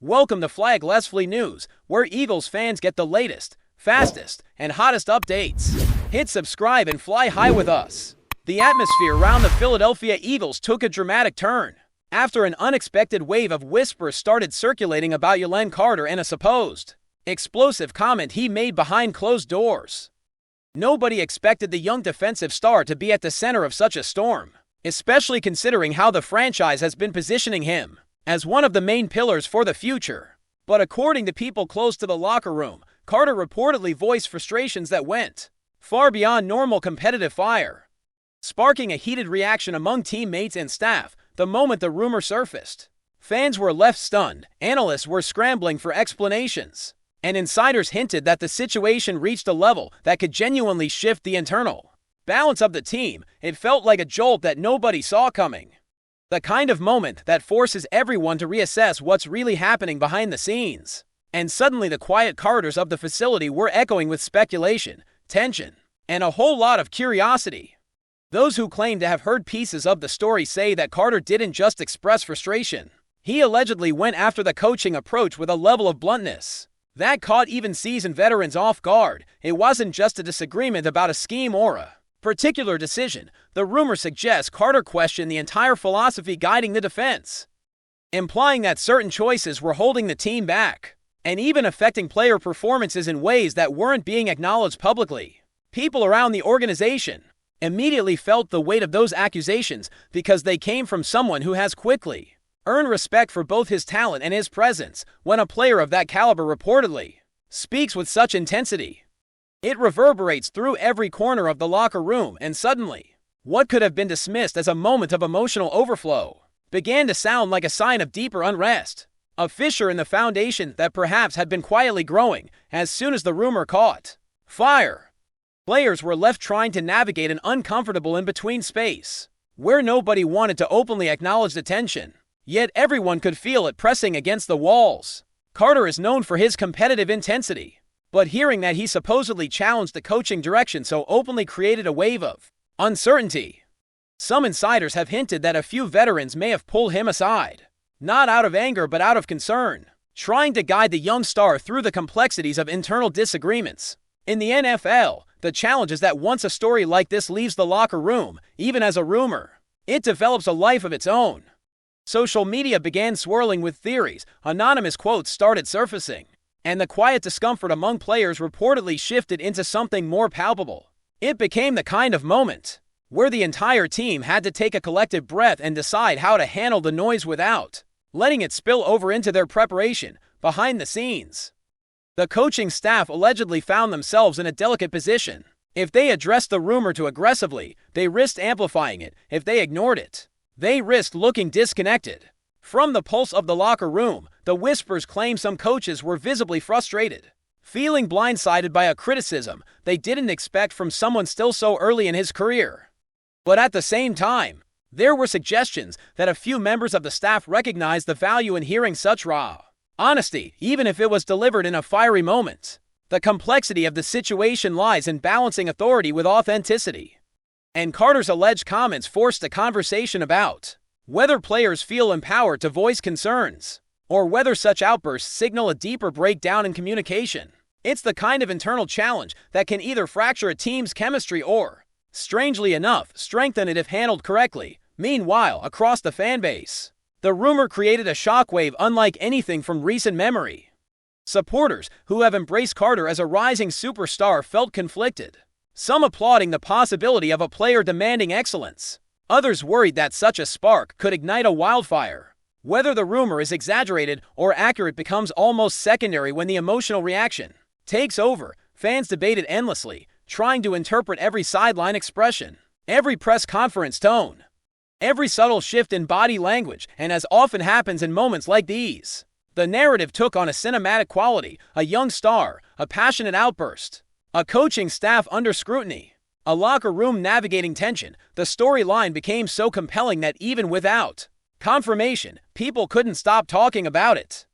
Welcome to FlyEaglesFly News, where Eagles fans get the latest, fastest, and hottest updates. Hit subscribe and fly high with us. The atmosphere around the Philadelphia Eagles took a dramatic turn after an unexpected wave of whispers started circulating about Jalen Carter and a supposed explosive comment he made behind closed doors. Nobody expected the young defensive star to be at the center of such a storm, especially considering how the franchise has been positioning him as one of the main pillars for the future. But according to people close to the locker room, Carter reportedly voiced frustrations that went far beyond normal competitive fire, sparking a heated reaction among teammates and staff the moment the rumor surfaced. Fans were left stunned, analysts were scrambling for explanations, and insiders hinted that the situation reached a level that could genuinely shift the internal balance of the team. It felt like a jolt that nobody saw coming. The kind of moment that forces everyone to reassess what's really happening behind the scenes. And suddenly the quiet corridors of the facility were echoing with speculation, tension, and a whole lot of curiosity. Those who claim to have heard pieces of the story say that Carter didn't just express frustration. He allegedly went after the coaching approach with a level of bluntness that caught even seasoned veterans off guard. It wasn't just a disagreement about a scheme or a particular decision. The rumor suggests Carter questioned the entire philosophy guiding the defense, implying that certain choices were holding the team back and even affecting player performances in ways that weren't being acknowledged publicly. People around the organization immediately felt the weight of those accusations because they came from someone who has quickly earned respect for both his talent and his presence. When a player of that caliber reportedly speaks with such intensity, it reverberates through every corner of the locker room, and suddenly, what could have been dismissed as a moment of emotional overflow began to sound like a sign of deeper unrest, a fissure in the foundation that perhaps had been quietly growing. As soon as the rumor caught fire, players were left trying to navigate an uncomfortable in-between space where nobody wanted to openly acknowledge the tension, yet everyone could feel it pressing against the walls. Carter is known for his competitive intensity, but hearing that he supposedly challenged the coaching direction so openly created a wave of uncertainty. Some insiders have hinted that a few veterans may have pulled him aside, not out of anger but out of concern, trying to guide the young star through the complexities of internal disagreements. In the NFL, the challenge is that once a story like this leaves the locker room, even as a rumor, it develops a life of its own. Social media began swirling with theories, anonymous quotes started surfacing, and the quiet discomfort among players reportedly shifted into something more palpable. It became the kind of moment where the entire team had to take a collective breath and decide how to handle the noise without letting it spill over into their preparation. Behind the scenes, the coaching staff allegedly found themselves in a delicate position. If they addressed the rumor too aggressively, they risked amplifying it. If they ignored it, they risked looking disconnected from the pulse of the locker room. The whispers claim some coaches were visibly frustrated, feeling blindsided by a criticism they didn't expect from someone still so early in his career. But at the same time, there were suggestions that a few members of the staff recognized the value in hearing such raw honesty, even if it was delivered in a fiery moment. The complexity of the situation lies in balancing authority with authenticity, and Carter's alleged comments forced a conversation about whether players feel empowered to voice concerns, or whether such outbursts signal a deeper breakdown in communication. It's the kind of internal challenge that can either fracture a team's chemistry or, strangely enough, strengthen it if handled correctly. Meanwhile, across the fanbase, the rumor created a shockwave unlike anything from recent memory. Supporters who have embraced Carter as a rising superstar felt conflicted, some applauding the possibility of a player demanding excellence, others worried that such a spark could ignite a wildfire. Whether the rumor is exaggerated or accurate becomes almost secondary when the emotional reaction takes over. Fans debated endlessly, trying to interpret every sideline expression, every press conference tone, every subtle shift in body language, and as often happens in moments like these, the narrative took on a cinematic quality. A young star, a passionate outburst, a coaching staff under scrutiny, a locker room navigating tension. The storyline became so compelling that even without confirmation, people couldn't stop talking about it,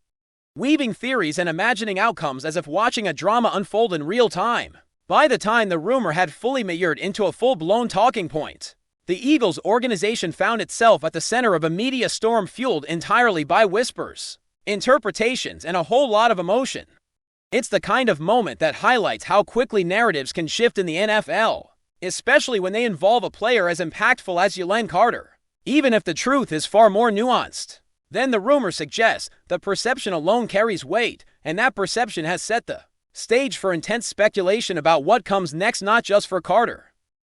weaving theories and imagining outcomes as if watching a drama unfold in real time. By the time the rumor had fully matured into a full-blown talking point, the Eagles organization found itself at the center of a media storm fueled entirely by whispers. interpretations, and a whole lot of emotion. It's the kind of moment that highlights how quickly narratives can shift in the NFL, especially when they involve a player as impactful as Jalen Carter. Even if the truth is far more nuanced than the rumor suggests, the perception alone carries weight, and that perception has set the stage for intense speculation about what comes next, not just for Carter,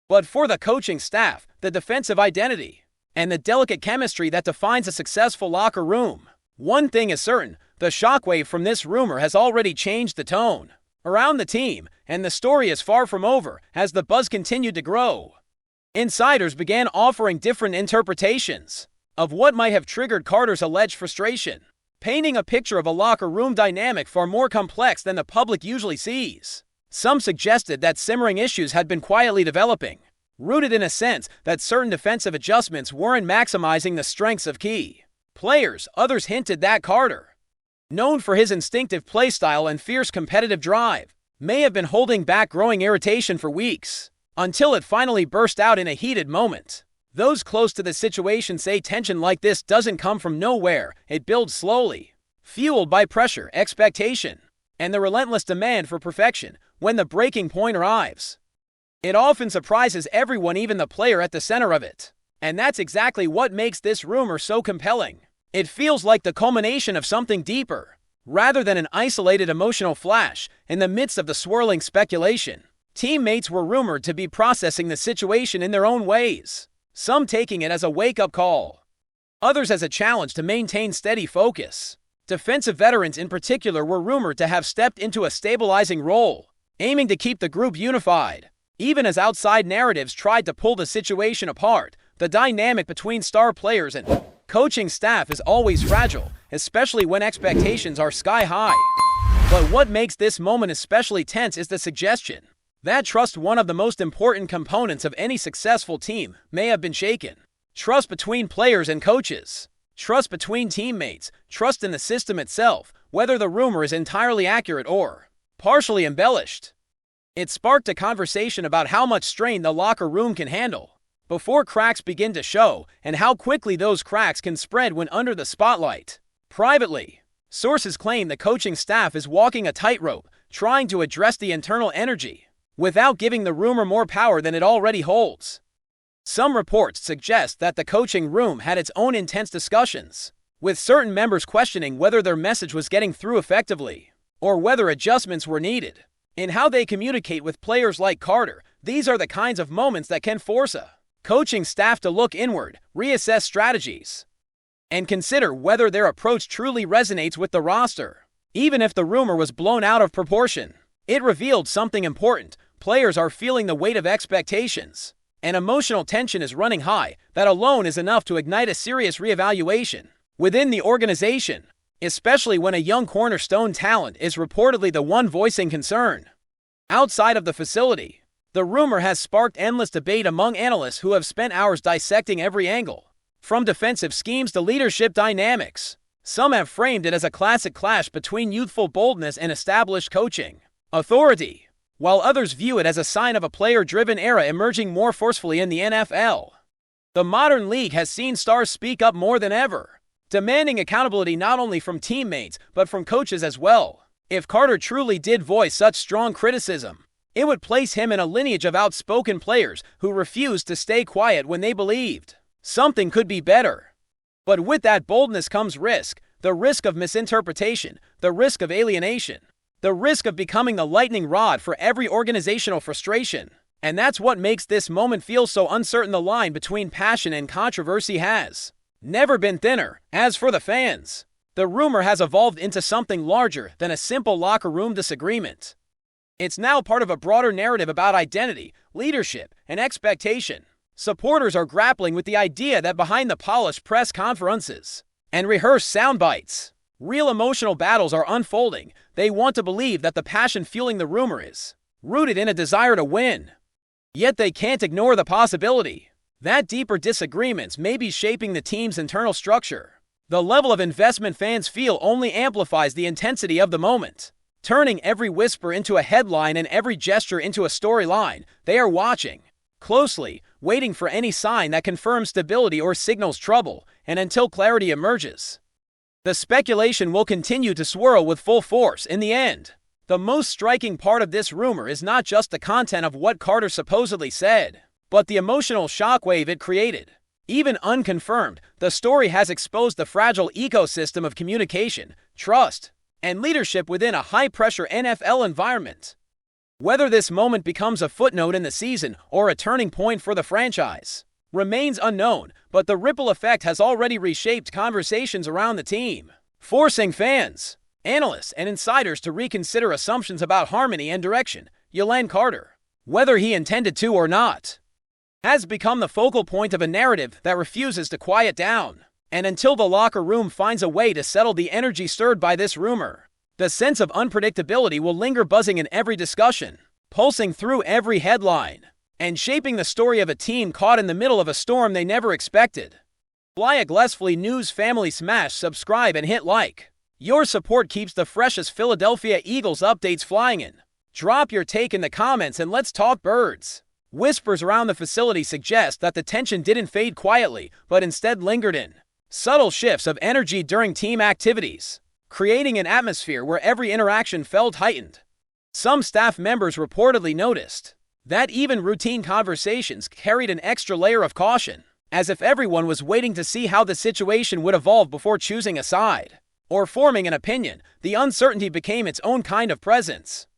but for the coaching staff, the defensive identity, and the delicate chemistry that defines a successful locker room. One thing is certain, the shockwave from this rumor has already changed the tone around the team, and the story is far from over as the buzz continued to grow. Insiders began offering different interpretations of what might have triggered Carter's alleged frustration, painting a picture of a locker room dynamic far more complex than the public usually sees. Some suggested that simmering issues had been quietly developing, rooted in a sense that certain defensive adjustments weren't maximizing the strengths of key players. Others hinted that Carter, known for his instinctive play style and fierce competitive drive, may have been holding back growing irritation for weeks, until it finally burst out in a heated moment. Those close to the situation say tension like this doesn't come from nowhere, it builds slowly, fueled by pressure, expectation, and the relentless demand for perfection. When the breaking point arrives, it often surprises everyone, even the player at the center of it. And that's exactly what makes this rumor so compelling. It feels like the culmination of something deeper, rather than an isolated emotional flash. In the midst of the swirling speculation, teammates were rumored to be processing the situation in their own ways, some taking it as a wake-up call, others as a challenge to maintain steady focus. Defensive veterans in particular were rumored to have stepped into a stabilizing role, aiming to keep the group unified. Even as outside narratives tried to pull the situation apart, the dynamic between star players and coaching staff is always fragile, especially when expectations are sky high. But what makes this moment especially tense is the suggestion that trust, one of the most important components of any successful team, may have been shaken. Trust between players and coaches, trust between teammates, trust in the system itself, whether the rumor is entirely accurate or partially embellished. It sparked a conversation about how much strain the locker room can handle before cracks begin to show, and how quickly those cracks can spread when under the spotlight. Privately, sources claim the coaching staff is walking a tightrope, trying to address the internal energy without giving the rumor more power than it already holds. Some reports suggest that the coaching room had its own intense discussions, with certain members questioning whether their message was getting through effectively, or whether adjustments were needed in how they communicate with players like Carter. These are the kinds of moments that can force a coaching staff to look inward, reassess strategies, and consider whether their approach truly resonates with the roster. Even if the rumor was blown out of proportion, it revealed something important. Players are feeling the weight of expectations, and emotional tension is running high. That alone is enough to ignite a serious reevaluation within the organization, especially when a young cornerstone talent is reportedly the one voicing concern. Outside of the facility, the rumor has sparked endless debate among analysts who have spent hours dissecting every angle, from defensive schemes to leadership dynamics. Some have framed it as a classic clash between youthful boldness and established coaching authority, while others view it as a sign of a player-driven era emerging more forcefully in the NFL. The modern league has seen stars speak up more than ever, demanding accountability not only from teammates but from coaches as well. If Carter truly did voice such strong criticism, it would place him in a lineage of outspoken players who refused to stay quiet when they believed something could be better. But with that boldness comes risk, the risk of misinterpretation, the risk of alienation, the risk of becoming the lightning rod for every organizational frustration. And that's what makes this moment feel so uncertain. The line between passion and controversy has never been thinner. As for the fans, the rumor has evolved into something larger than a simple locker room disagreement. It's now part of a broader narrative about identity, leadership, and expectation. Supporters are grappling with the idea that behind the polished press conferences and rehearsed sound bites, real emotional battles are unfolding. They want to believe that the passion fueling the rumor is rooted in a desire to win. Yet they can't ignore the possibility that deeper disagreements may be shaping the team's internal structure. The level of investment fans feel only amplifies the intensity of the moment, turning every whisper into a headline and every gesture into a storyline. They are watching closely, waiting for any sign that confirms stability or signals trouble, and until clarity emerges, The speculation will continue to swirl with full force in the end. The most striking part of this rumor is not just the content of what Carter supposedly said, but the emotional shockwave it created. Even unconfirmed, the story has exposed the fragile ecosystem of communication, trust, and leadership within a high-pressure NFL environment. Whether this moment becomes a footnote in the season or a turning point for the franchise remains unknown, but the ripple effect has already reshaped conversations around the team, forcing fans, analysts, and insiders to reconsider assumptions about harmony and direction. Jalen Carter, whether he intended to or not, has become the focal point of a narrative that refuses to quiet down. And until the locker room finds a way to settle the energy stirred by this rumor, the sense of unpredictability will linger, buzzing in every discussion, pulsing through every headline, and shaping the story of a team caught in the middle of a storm they never expected. FlyEaglesFly News family, smash subscribe and hit like. Your support keeps the freshest Philadelphia Eagles updates flying in. Drop your take in the comments and let's talk birds. Whispers around the facility suggest that the tension didn't fade quietly, but instead lingered in subtle shifts of energy during team activities, creating an atmosphere where every interaction felt heightened. Some staff members reportedly noticed that even routine conversations carried an extra layer of caution, as if everyone was waiting to see how the situation would evolve before choosing a side or forming an opinion. The uncertainty became its own kind of presence,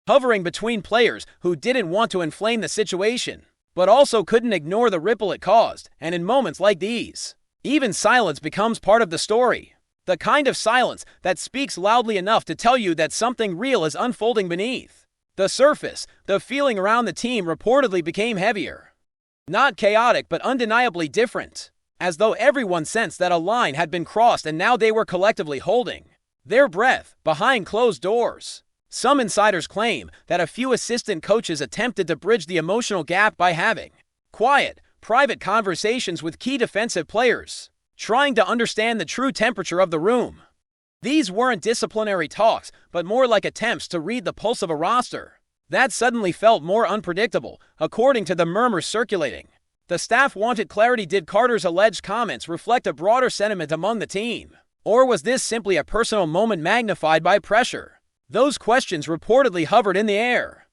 hovering between players who didn't want to inflame the situation, but also couldn't ignore the ripple it caused. And in moments like these, even silence becomes part of the story. The kind of silence that speaks loudly enough to tell you that something real is unfolding beneath the surface. The feeling around the team reportedly became heavier. Not chaotic, but undeniably different, as though everyone sensed that a line had been crossed and now they were collectively holding their breath behind closed doors. Some insiders claim that a few assistant coaches attempted to bridge the emotional gap by having quiet, private conversations with key defensive players, trying to understand the true temperature of the room. These weren't disciplinary talks, but more like attempts to read the pulse of a roster that suddenly felt more unpredictable, according to the murmurs circulating. The staff wanted clarity. Did Carter's alleged comments reflect a broader sentiment among the team, or was this simply a personal moment magnified by pressure? Those questions reportedly hovered in the air,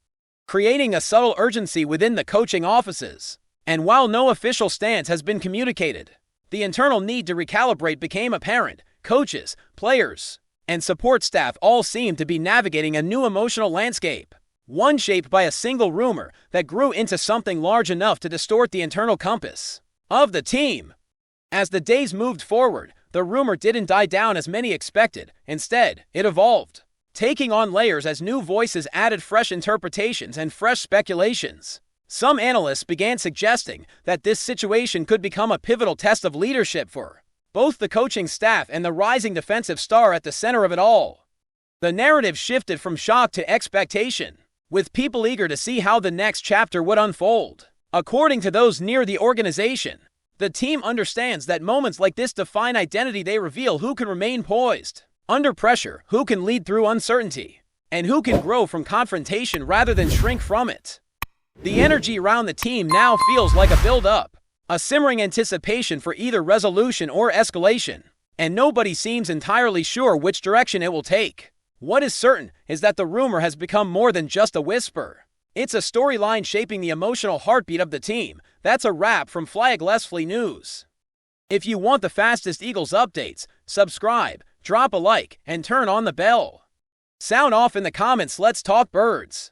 creating a subtle urgency within the coaching offices. And while no official stance has been communicated, the internal need to recalibrate became apparent. Coaches, players, and support staff all seemed to be navigating a new emotional landscape, one shaped by a single rumor that grew into something large enough to distort the internal compass of the team. As the days moved forward, the rumor didn't die down as many expected. Instead, it evolved, taking on layers as new voices added fresh interpretations and fresh speculations. Some analysts began suggesting that this situation could become a pivotal test of leadership for both the coaching staff and the rising defensive star at the center of it all. The narrative shifted from shock to expectation, with people eager to see how the next chapter would unfold. According to those near the organization, the team understands that moments like this define identity. They reveal who can remain poised under pressure, who can lead through uncertainty, and who can grow from confrontation rather than shrink from it. The energy around the team now feels like a build-up, a simmering anticipation for either resolution or escalation, and nobody seems entirely sure which direction it will take. What is certain is that the rumor has become more than just a whisper. It's a storyline shaping the emotional heartbeat of the team. That's a wrap from FlyEaglesFly News. If you want the fastest Eagles updates, subscribe, drop a like, and turn on the bell. Sound off in the comments. Let's talk birds.